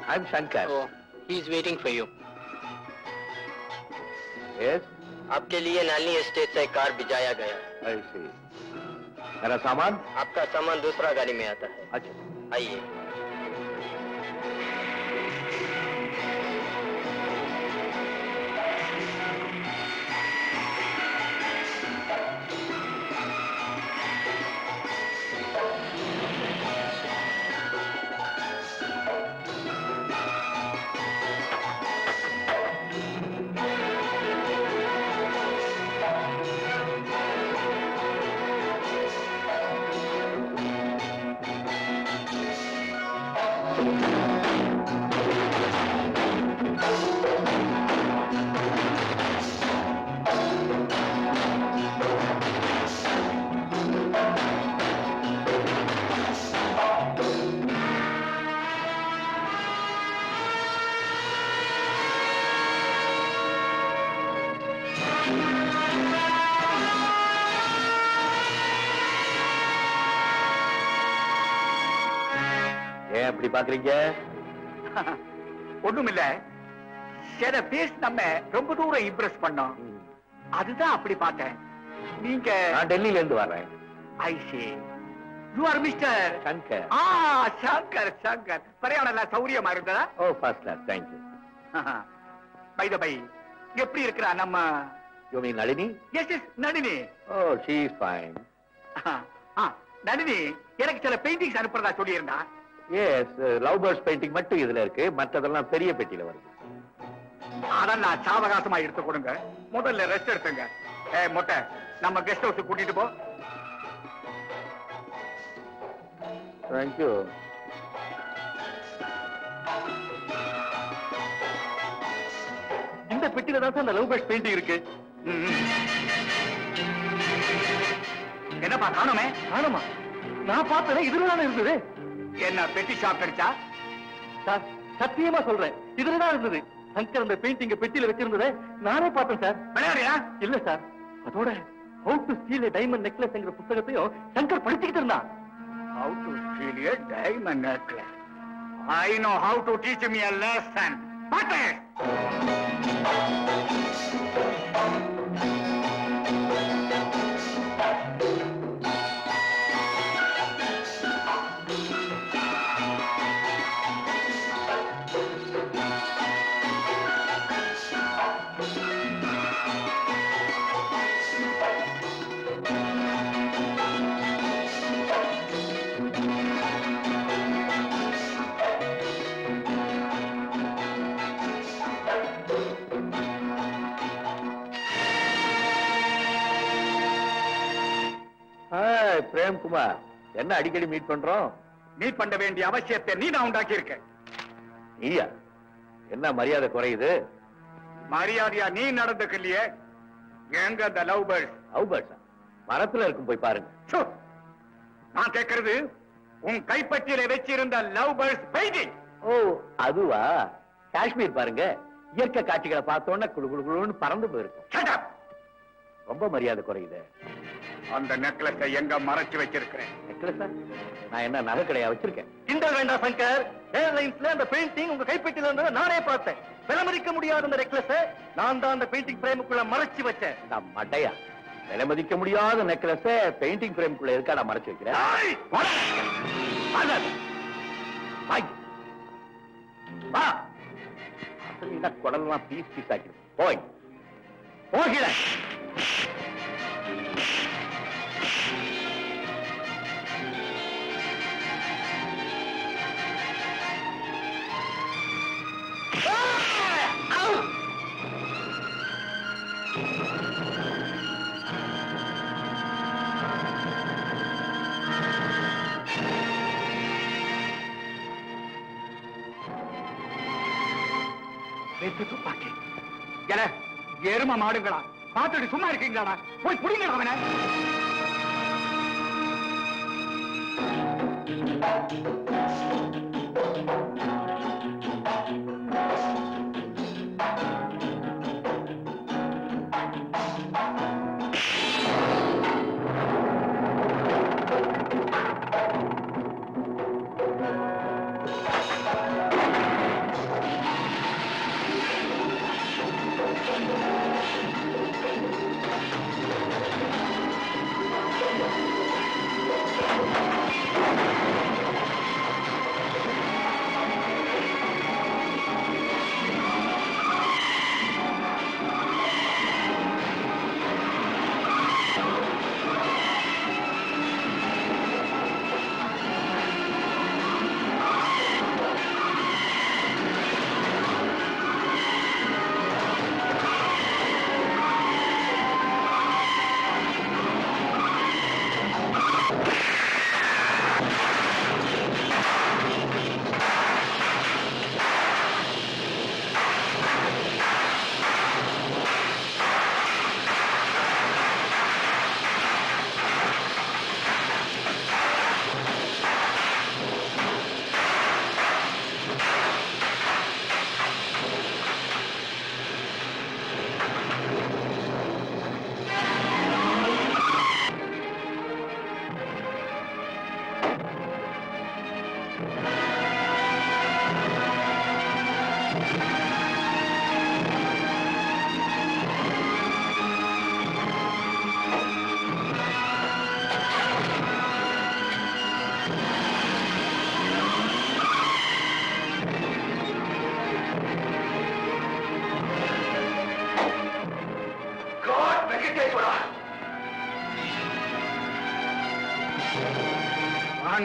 I'm Shankar. Oh, he is waiting for you. Yes, आपके लिए Nalni estate से car भिजाया गया। I see. मेरा सामान? आपका सामान दूसरा गाड़ी में आता है। अच्छा, आइए। ஏன் அப்படி பாக்குறீங்க? ஒண்ணுமில்ல, சில பேஸ் நம்ம ரொம்ப தூரம் இம்ப்ரெஸ் பண்ணோம், அதுதான் அப்படி பார்த்தேன். நீங்க? நான் டெல்லியில இருந்து வர்றேன். I see, you are Mister Shankar. Shankar. Shankar பிரயாணம் எல்லாம் சௌரியமா இருந்ததா? Oh, first class, thank you. By the by, எப்படி இருக்கிறா நம்ம? You mean Nalini? Yes yes, Nalini. Oh, she is fine. Nalini எனக்கு சில பெயிண்டிங்ஸ் அனுப்புறதா சொல்லி இருந்தா. எஸ், லவ் பேர்ட்ஸ் பெயிண்டிங் மட்டும் இதுல இருக்கு, மற்றதெல்லாம் பெரிய பெட்டியில வருது. அதெல்லாம் சாவகாசமா எடுத்து கொடுங்க, முதல்ல ரெஸ்ட் எடுத்துங்க. மொட்டை, நம்ம கெஸ்ட் ஹவுஸ் கூட்டிட்டு போ. Thank you. இந்த பெட்டியில தான் அந்த லவ் பேர்ட்ஸ் பெயிண்டிங் இருக்கு. என்னப்பா காணுமே? காணுமா? நான் பார்த்தேன், இதுலதான் இருந்தது. என்ன பெட்டி ஷாப் கிடைச்சா? சார் சத்தியமா சொல்றேன், இதுலதான் இருந்தது. சங்கர் அந்த பெயிண்டிங் பெட்டியில வச்சிருந்ததை நானே பார்த்தேன் சார். விளையாடுறியா? இல்ல சார், அதோட how to steal a diamond நெக்லஸ்ங்கிற புத்தகத்தையும் சங்கர் படிச்சுக்கிட்டு இருந்தான். How to steal a diamond necklace? I know how to teach me a lesson. Pate! Premkumar, என்ன அடிக்கடி மீட் பண்றோம்? மீட் பண்ண வேண்டிய அவசியத்தை நீ நான் உண்டாக்கி இருக்க. நீயா? என்ன மரியாதை குறையுது? மரியாதையா நீ நடந்துக்கலையே. எங்க அந்த லவ் பேர்ட்ஸ்? லவ் பேர்ட்ஸா? மரத்துல இருக்கும், போய் பாருங்க. நான் கேட்கறது உன் கைப்பற்றியில வச்சிருந்த லவ் பேர்ட்ஸ் பெயிண்டிங். ஓ, அதுவா? காஷ்மீர் பாருங்க, இயற்கை காட்சிகளை பார்த்தோன்னா குடு குடு குடுன்னு பறந்து போயிருக்கும். ரொம்ப மரியாதை குறையுது. அந்த நெக்லஸை எங்க மறைச்சு வச்சிருக்கிறேன்? நெக்லஸா? நான் என்ன நகை கடையா வச்சிருக்கேன்? கிண்டல் வேண்டாம் சங்கர். ஏர்லைன்ஸ்ல அந்த பெயிண்டிங் உங்க கைப்பற்றில இருந்ததை நானே பார்த்தேன். விலைமதிக்க முடியாத அந்த நெக்லஸை நான் தான் அந்த பெயிண்டிங் பிரேமுக்குள்ள மறைச்சு வச்சேன். நான் மட்டையா? விலைமதிக்க முடியாத நெக்லஸ பெயிண்டிங் பிரேமுக்குள்ள இருக்கா நான் மறைச்சு வைக்கிறேன்? குடல்லாம் பீஸ் பீஸ் ஆக்கிடும். போய் போகிற துப்பாக்கி. எரும மாடுங்களா, பார்த்துட்டு சும்மா இருக்கீங்களா? போய் புடிங்க அவனை.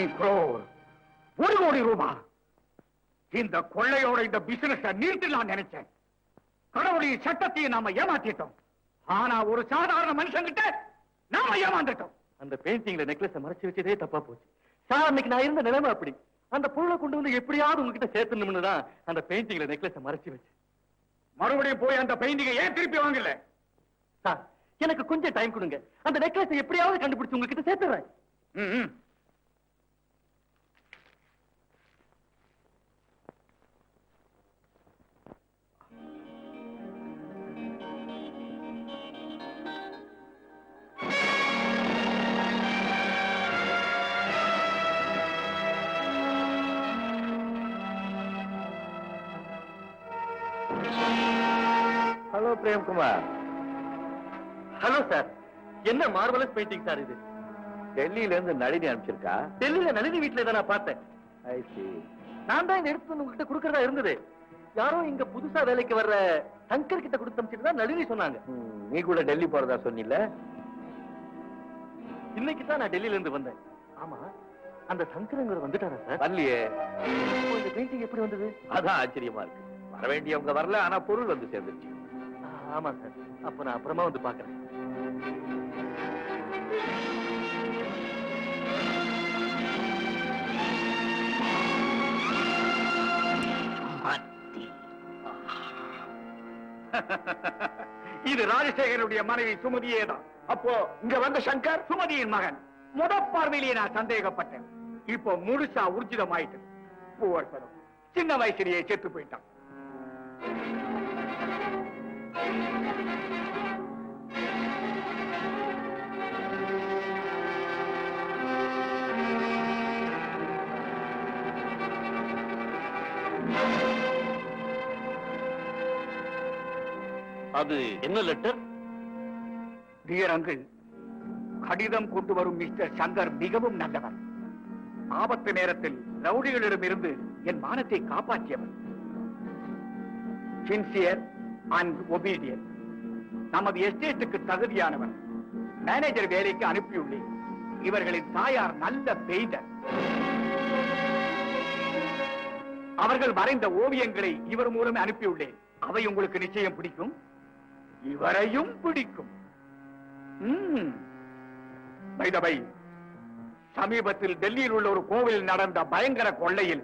1 crore. 1 கோடி ரூபாய். இந்த கொள்ளையோட இந்த பிசினஸ் நிறுத்தலாம் நினைச்சேன். கடவுளின் சட்டத்தையும் நாம ஏமாத்திட்டோம். ஆனா ஒரு சாதாரண மனுஷங்கிட்ட நாம ஏமாந்துட்டோம். அந்த பெயிண்டிங்ல நெக்லஸ் மறைச்சு வச்சதே தப்பா போச்சு சார். அன்னைக்கு நான் இருந்த நிலைமை அப்படி. அந்த பொருளை கொண்டு வந்து எப்படியாவது உங்ககிட்ட சேர்த்தணும்னு தான் அந்த பெயிண்டிங்ல நெக்லஸ் மறைச்சு வச்சு. மறுபடியும் போய் அந்த பெயிண்டிங்கை ஏன் திருப்பி வாங்கல? சார் எனக்கு கொஞ்சம் டைம் கொடுங்க. அந்த நெக்லஸ் எப்படியாவது கண்டுபிடிச்சு உங்ககிட்ட சேர்த்துறேன். ஹலோ பிரேம்குமார். Hello sir. என்ன மார்வலஸ் பெயிண்டிங் சார் இது? டெல்லியில இருந்து நளினி அனுப்பிச்சிருக்கா? டெல்லியில நளினி வீட்டுல தான் நான் பார்த்தேன். I see. நான் தான் இந்த எடுத்து வந்து உங்ககிட்ட கொடுக்கறதா இருந்தது. யாரோ இங்க புதுசா வேலைக்கு வர்ற சங்கர் கிட்ட கொடுத்து அனுப்பிச்சிட்டு தான் நளினி சொன்னாங்க. நீ கூட டெல்லி போறதா சொன்னில? இன்னைக்கு தான் நான் டெல்லியில இருந்து வந்தேன். ஆமா, அந்த சங்கரங்க வந்துட்டாரா சார்? வரலையே. இப்போ இந்த பெயிண்டிங் எப்படி வந்தது? அதான் ஆச்சரியமா இருக்கு. வர வேண்டியவங்க வரல, ஆனா பொருள் வந்து சேர்ந்துருச்சு. ஆமா சார். அப்ப நான் அப்புறமா வந்து பாக்குறேன். இது ராஜசேகருடைய மனைவி சுமதியே தான். அப்போ இங்க வந்த சங்கர் சுமதியின் மகன். முத பார்வையிலேயே நான் சந்தேகப்பட்டேன். இப்போ முழுசா ஊர்ஜிதமாயிட்டு. பூவர்சனம் சின்ன வயசுலயே செத்து போயிட்டான். அது என்ன லெட்டர்? டியர் அங்கிள், கடிதம் கொண்டு வரும் மிஸ்டர் சங்கர் மிகவும் நல்லவர். ஆபத்து நேரத்தில் ரவுடிகளிடமிருந்து என் மானத்தை காப்பாற்றியவர். Sincere and obedient. நமது எஸ்டேட்டுக்கு தகுதியானவர். மேனேஜர் வேலைக்கு அனுப்பியுள்ளேன். இவர்களின் தாயார் நல்ல பெயிண்டர். அவர்கள் வரைந்த ஓவியங்களை இவர் மூலம் அனுப்பியுள்ளேன். அவை உங்களுக்கு நிச்சயம் பிடிக்கும். இவரையும் பிடிக்கும். பை த பை, சமீபத்தில் டெல்லியில் உள்ள ஒரு கோவில் நடந்த பயங்கர கொள்ளையில்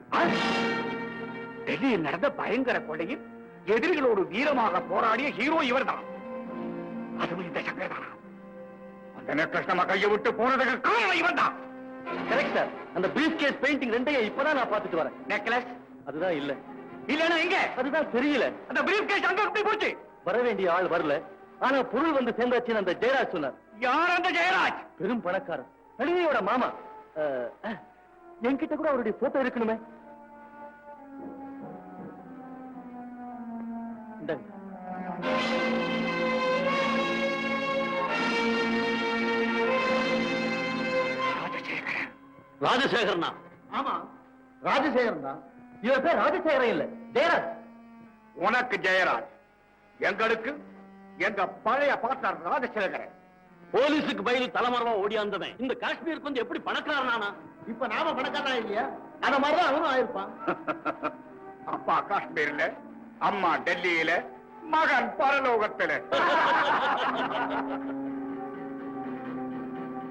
டெல்லியில் நடந்த பயங்கர கொள்ளையில் எதிரிகளோடு வீரமாக போராடிய ஹீரோ இவர்தான். அதுவும் இந்த சங்கர் தான். அந்த நெக்லஸ் நம்ம கையை விட்டு போனதுக்கு காரணம் இவன் தான். Correct sir. அந்த பிரீஃப் கேஸ் பெயிண்டிங் ரெண்டையும் இப்பதான் நான் பார்த்துட்டு வரேன். நெக்லஸ் அதுதான் இல்ல. இல்லன்னா எங்க? அதுதான் தெரியல. அந்த பிரீஃப் கேஸ் அங்க எப்படி போச்சு? வர வேண்டிய ஆள் வரல. ஆனா பொருள் வந்து சேர்ந்தாச்சுன்னு அந்த ஜெயராஜ் சொன்னார். யார் அந்த ஜெயராஜ்? பெரும் பணக்காரன், நளினியோட மாமா. என்கிட்ட கூட அவருடைய போட்டோ இருக்கணுமே. இந்தாங்க. ராஜசேகரனா? ஆமா, ராஜசேகரன் தான். இவர் பேர் ராஜசேகரன் இல்ல, ஜெயராஜ். உனக்கு ஜெயராஜ், எங்களுக்கு எங்க பழைய பார்ட்னர் ராஜசேகரன். போலீஸுக்கு பயில தலைமறைவா ஓடியாந்தவன் இந்த காஷ்மீருக்கு வந்து எப்படி பணக்காரனானா? இப்ப நாம பணக்காரனா இல்லையா? அந்த மாதிரிதான் அவனும் ஆயிருப்பான். அப்பா காஷ்மீர்ல, அம்மா டெல்லியில, மகன் பரலோகத்துல.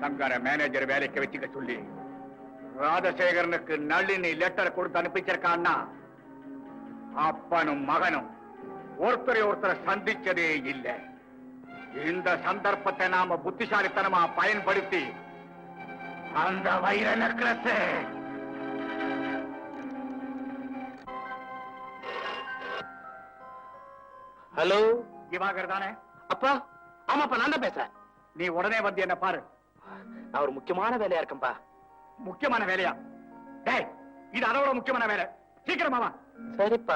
சங்கர மேனேஜர் வேலைக்கு வச்சுக்க சொல்லி ராஜசேகரனுக்கு நளினி லெட்டர் கொடுத்து அனுப்பிச்சிருக்கான்னா அப்பனும் மகனும் ஒருத்தரை ஒருத்தரை சந்திச்சதே இல்லை. இந்த சந்தர்ப்பத்தை நாம புத்திசாலித்தனமா பயன்படுத்தி அந்த வைர நெக்லஸ் ஹலோ, திவாகர் தானே? அப்பா. ஆமாப்பா, நான் தான் பேசுறேன். நீ உடனே வந்து என்ன பாரு. நான் ஒரு முக்கியமான வேலையா இருக்கேன்ப்பா. முக்கியமான வேலையா? டேய், இது அதோட முக்கியமான வேலை. சீக்கிரமா வா. சரிப்பா.